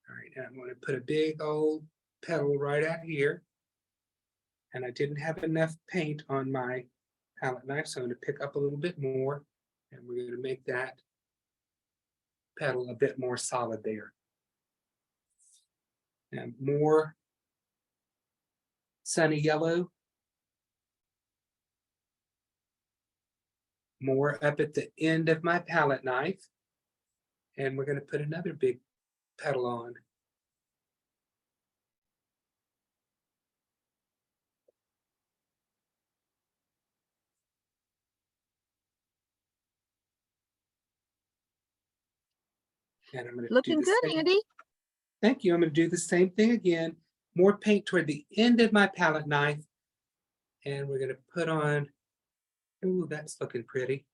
All right, and I'm going to put a big old petal right out here. And I didn't have enough paint on my palette knife, so I'm going to pick up a little bit more. And we're going to make that petal a bit more solid there. And more sunny yellow. More up at the end of my palette knife. And we're going to put another big petal on. And I'm going to Looking good, Andy. Thank you. I'm going to do the same thing again. More paint toward the end of my palette knife. And we're going to put on, ooh, that's looking pretty.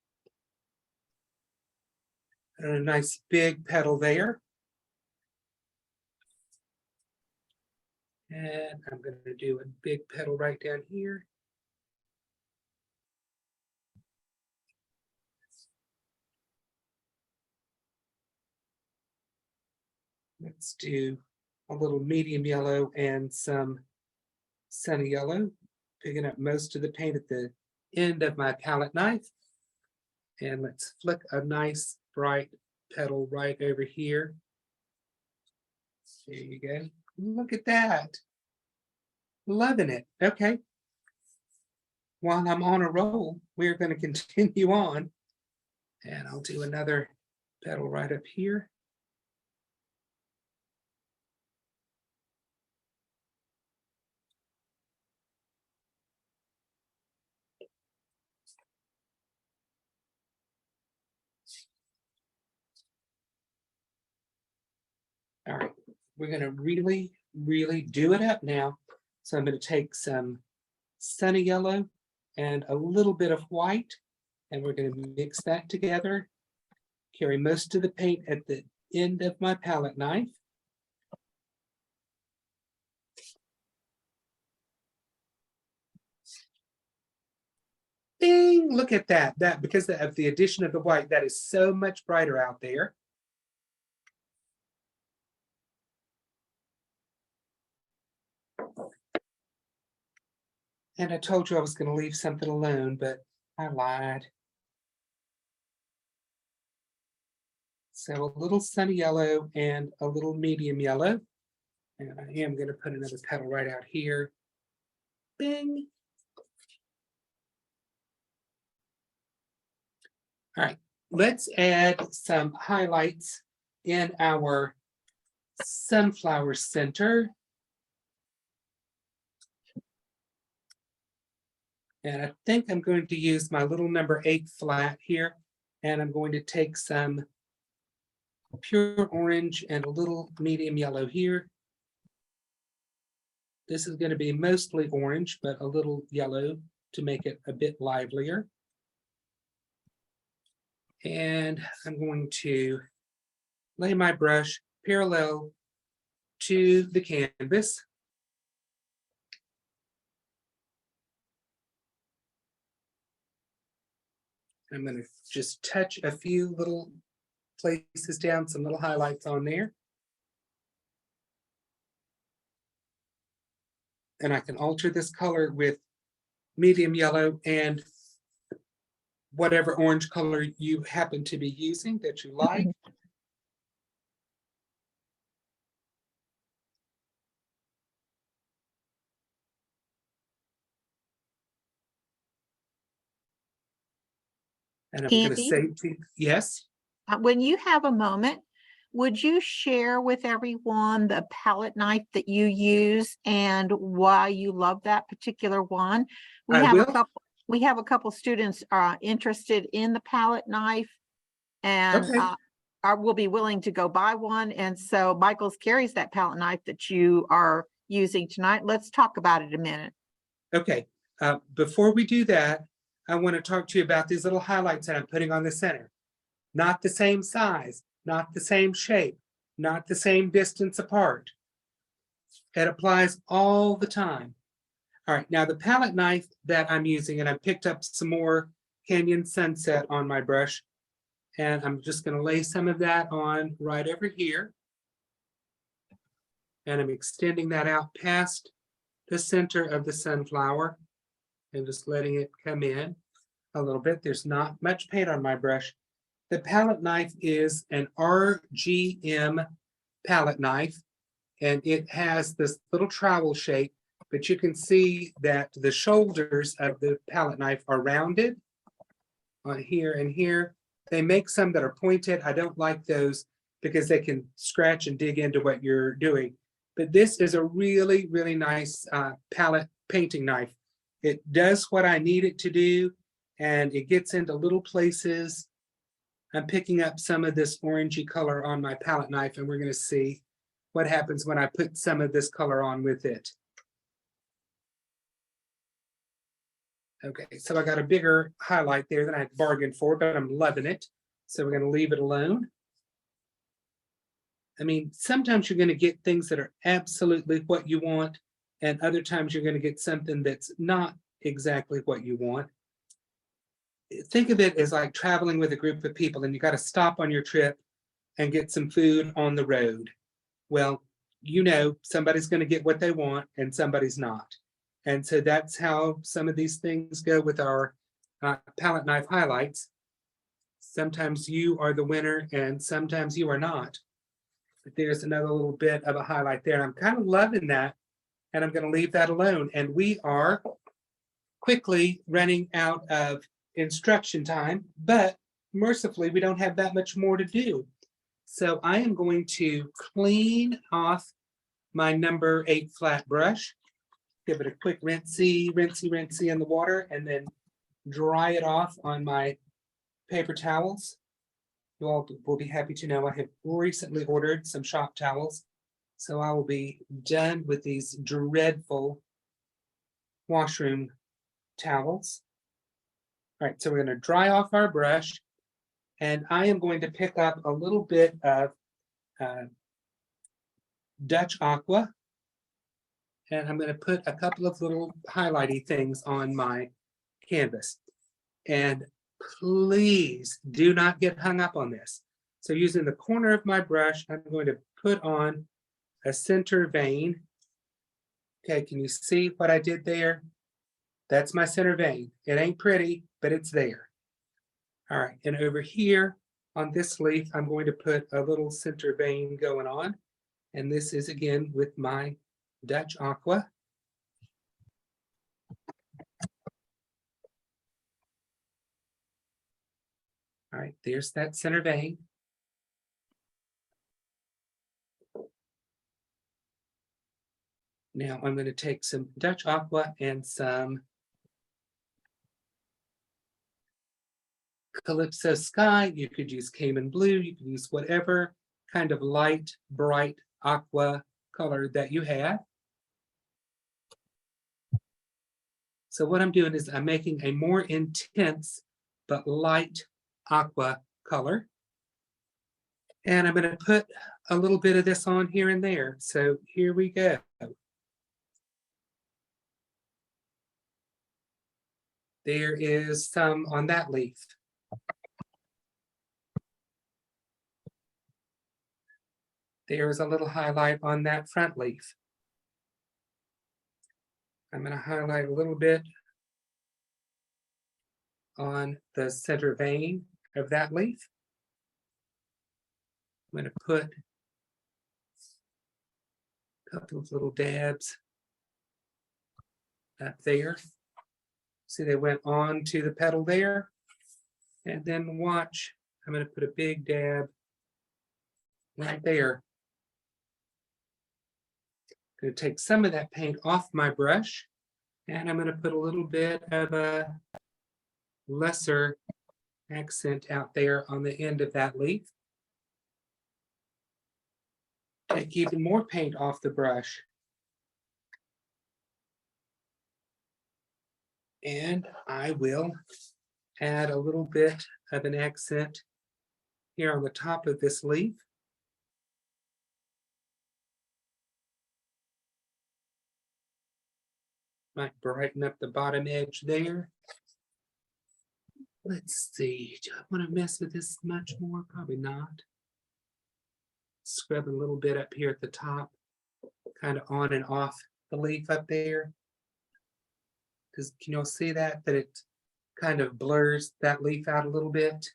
And a nice big petal there. And I'm going to do a big petal right down here. Let's do a little medium yellow and some sunny yellow, picking up most of the paint at the end of my palette knife. And let's flick a nice bright petal right over here. There you go. Look at that. Loving it. Okay. While I'm on a roll, we're going to continue on. And I'll do another petal right up here. All right, we're going to really, really do it up now. So I'm going to take some sunny yellow and a little bit of white, and we're going to mix that together. Carry most of the paint at the end of my palette knife. Bing, look at that. That because of the addition of the white, that is so much brighter out there. And I told you I was going to leave something alone, but I lied. So a little sunny yellow and a little medium yellow. And I am going to put another petal right out here. Bing. All right, let's add some highlights in our sunflower center. And I think I'm going to use my little number 8 flat here. And I'm going to take some pure orange and a little medium yellow here. This is going to be mostly orange, but a little yellow to make it a bit livelier. And I'm going to lay my brush parallel to the canvas. I'm going to just touch a few little places down, some little highlights on there. And I can alter this color with medium yellow and whatever orange color you happen to be using that you like. And I'm going to Candy, say, yes. when you have a moment, would you share with everyone the palette knife that you use and why you love that particular one? We I have a will. couple, we have a couple students interested in the palette knife, and Okay. will be willing to go buy one. And so Michael's carries that palette knife that you are using tonight. Let's talk about it a minute. Okay. Before we do that, I want to talk to you about these little highlights that I'm putting on the center. Not the same size, not the same shape, not the same distance apart. It applies all the time. All right, now the palette knife that I'm using, and I picked up some more Canyon Sunset on my brush, and I'm just going to lay some of that on right over here. And I'm extending that out past the center of the sunflower and just letting it come in a little bit. There's not much paint on my brush. The palette knife is an RGM palette knife, and it has this little trowel shape, but you can see that the shoulders of the palette knife are rounded on here and here. They make some that are pointed. I don't like those because they can scratch and dig into what you're doing. But this is a really, really nice palette painting knife. It does what I need it to do, and it gets into little places. I'm picking up some of this orangey color on my palette knife, and we're going to see what happens when I put some of this color on with it. Okay, so I got a bigger highlight there than I bargained for, but I'm loving it. So we're going to leave it alone. I mean, sometimes you're going to get things that are absolutely what you want, and other times you're going to get something that's not exactly what you want. Think of it as like traveling with a group of people, and you got to stop on your trip and get some food on the road. Well, you know, somebody's going to get what they want and somebody's not. And so that's how some of these things go with our palette knife highlights. Sometimes you are the winner and sometimes you are not. But there's another little bit of a highlight there. I'm kind of loving that, and I'm going to leave that alone. And we are quickly running out of instruction time, but mercifully, we don't have that much more to do. So I am going to clean off my number 8 flat brush, give it a quick rinsey in the water, and then dry it off on my paper towels. You all will be happy to know I have recently ordered some shop towels, so I will be done with these dreadful washroom towels. All right, so we're going to dry off our brush, and I am going to pick up a little bit of Dutch Aqua, and I'm going to put a couple of little highlighty things on my canvas. And please do not get hung up on this. So using the corner of my brush, I'm going to put on a center vein. Okay, can you see what I did there? That's my center vein. It ain't pretty, but it's there. All right, and over here on this leaf, I'm going to put a little center vein going on. And this is again with my Dutch Aqua. All right, there's that center vein. Now I'm going to take some Dutch Aqua and some Calypso Sky. You could use Cayman Blue. You could use whatever kind of light, bright aqua color that you have. So what I'm doing is I'm making a more intense but light aqua color. And I'm going to put a little bit of this on here and there. So here we go. There is some on that leaf. There's a little highlight on that front leaf. I'm going to highlight a little bit on the center vein of that leaf. I'm going to put a couple of little dabs up there. See, they went on to the petal there. And then watch, I'm going to put a big dab right there. Going to take some of that paint off my brush, and I'm going to put a little bit of a lesser accent out there on the end of that leaf. Take even more paint off the brush. And I will add a little bit of an accent here on the top of this leaf. Might brighten up the bottom edge there. Let's see, do I want to mess with this much more? Probably not. Scrub a little bit up here at the top, kind of on and off the leaf up there. Because can you all see that it kind of blurs that leaf out a little bit?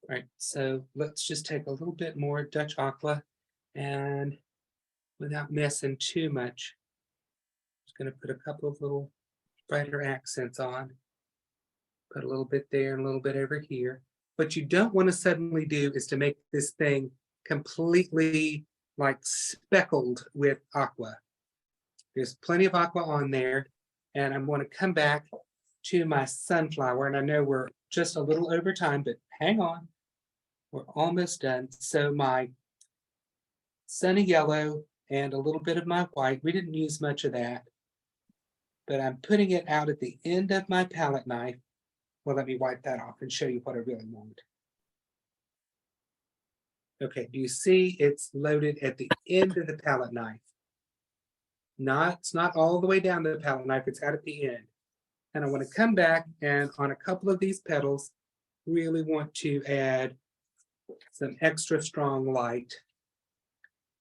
All right, so let's just take a little bit more Dutch Aqua, and without messing too much, I'm just going to put a couple of little brighter accents on. Put a little bit there and a little bit over here. What you don't want to suddenly do is to make this thing completely like speckled with aqua. There's plenty of aqua on there, and I'm going to come back to my sunflower, and I know we're just a little over time, but hang on. We're almost done. So my sunny yellow and a little bit of my white, we didn't use much of that, but I'm putting it out at the end of my palette knife. Well, let me wipe that off and show you what I really want. Okay, do you see it's loaded at the end of the palette knife? It's not all the way down to the palette knife, it's out at the end. And I want to come back and on a couple of these petals, really want to add some extra strong light.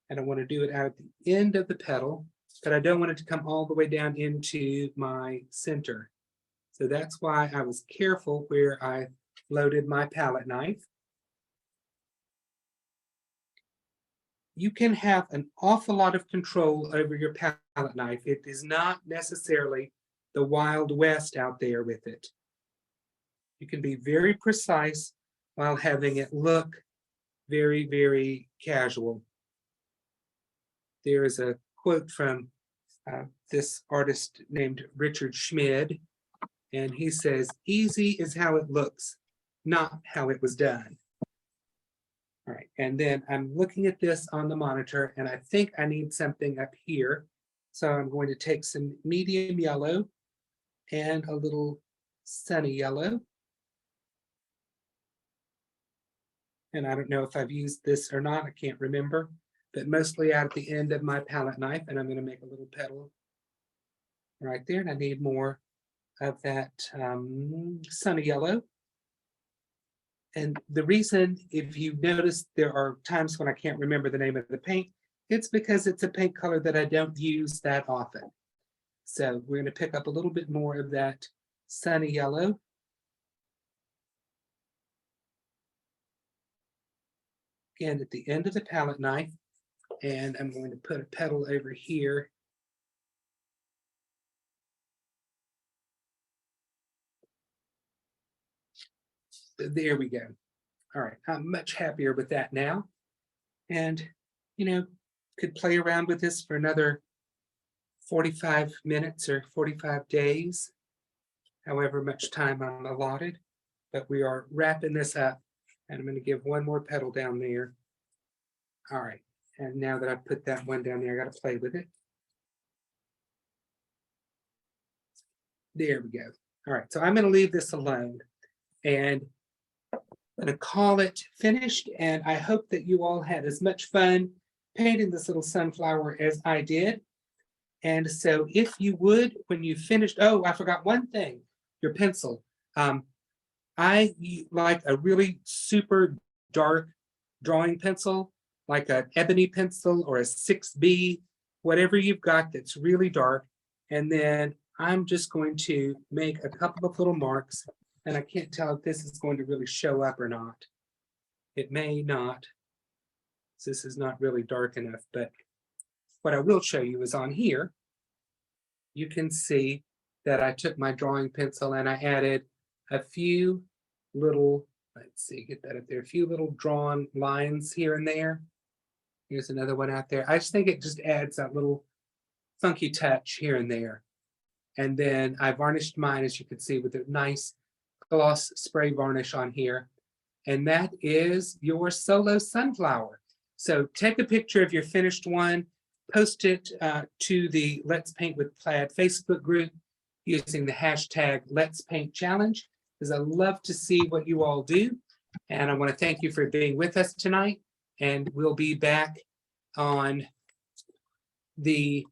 And I want to do it out at the end of the petal, but I don't want it to come all the way down into my center. So that's why I was careful where I loaded my palette knife. You can have an awful lot of control over your palette knife. It is not necessarily the Wild West out there with it. You can be very precise while having it look very, very casual. There is a quote from this artist named Richard Schmid, and he says, "Easy is how it looks, not how it was done." All right, and then I'm looking at this on the monitor, and I think I need something up here. So I'm going to take some medium yellow and a little sunny yellow. And I don't know if I've used this or not, I can't remember, but mostly out at the end of my palette knife, and I'm going to make a little petal right there, and I need more of that sunny yellow. And the reason, if you notice, there are times when I can't remember the name of the paint, it's because it's a paint color that I don't use that often. So we're going to pick up a little bit more of that sunny yellow. Again, at the end of the palette knife, and I'm going to put a petal over here. There we go. All right, I'm much happier with that now. And, you know, could play around with this for another 45 minutes or 45 days, however much time I'm allotted. But we are wrapping this up, and I'm going to give one more petal down there. All right, and now that I've put that one down there, I got to play with it. There we go. All right, so I'm going to leave this alone, and I'm going to call it finished, and I hope that you all had as much fun painting this little sunflower as I did. And so if you would, when you finished, oh, I forgot one thing, your pencil. I like a really super dark drawing pencil, like an ebony pencil or a 6B, whatever you've got that's really dark. And then I'm just going to make a couple of little marks, and I can't tell if this is going to really show up or not. It may not. This is not really dark enough, but what I will show you is on here. you can see that I took my drawing pencil and I added a few little, let's see, get that up there, a few little drawn lines here and there. Here's another one out there. I just think it just adds that little funky touch here and there. And then I varnished mine, as you can see, with a nice gloss spray varnish on here. And that is your solo sunflower. So take a picture of your finished one, post it to the Let's Paint with Plaid Facebook group using the hashtag Let's Paint Challenge, because I love to see what you all do. And I want to thank you for being with us tonight. And we'll be back on the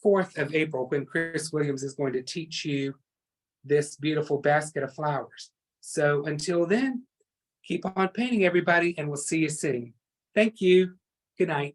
4th of April when Chris Williams is going to teach you this beautiful basket of flowers. So until then, keep on painting, everybody, and we'll see you soon. Thank you. Good night.